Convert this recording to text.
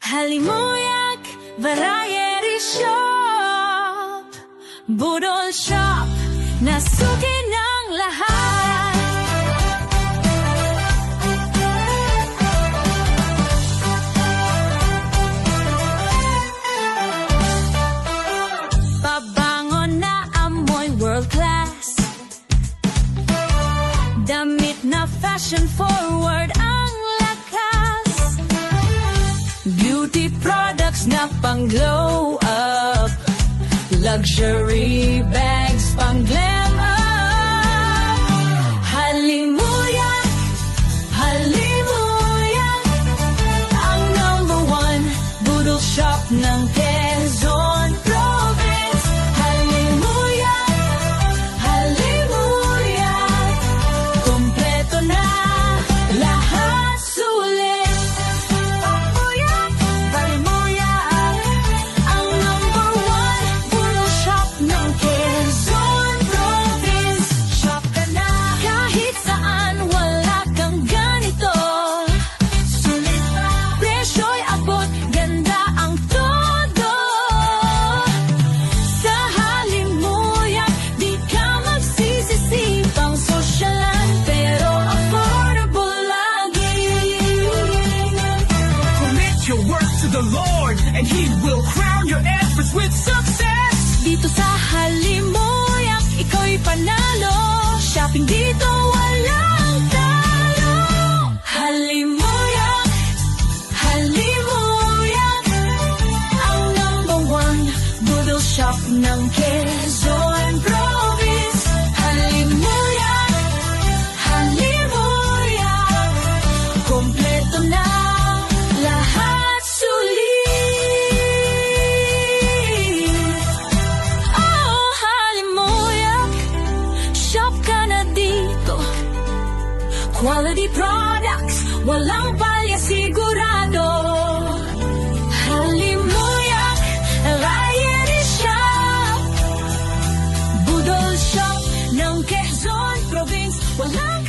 Halimuyak Variety Shop, Budol Shop, nasuki ng lahat. Pabango na amoy world class, damit na fashion forward ang lakas, beauty products na pang glow up, luxury bags pang glam up. Halimuyak, halimuyak, ang #1 budol shop ng Quezon Province. Halimuyak, halimuyak, kompleto na lahat, sulit. Halimuyak, halimuyak, ang #1 budol shop ng Quezon Province. Shop ka na kahit saan, wala kang ganito. Sulit pa, presyo'y abot, ganda ang todo. Sa Halimuyak, di ka magsisisi, pang sosyalan pero affordable lagi. Commit your work to the Lord, and He will crown your efforts with success. Dito sa Halimuyak, ikaw'y panalo. Shopping dito, walang talo. Halimuyak, halimuyak, ang #1 budol shop ng Quezon Province. Halimuyak, halimuyak, kompleto na lahat, sulit. Oh, Halimuyak, shop ka na dito. Quality products, walang palya, sigurado. Halimuyak, Variety Shop, budol shop ng Quezon Province. Walang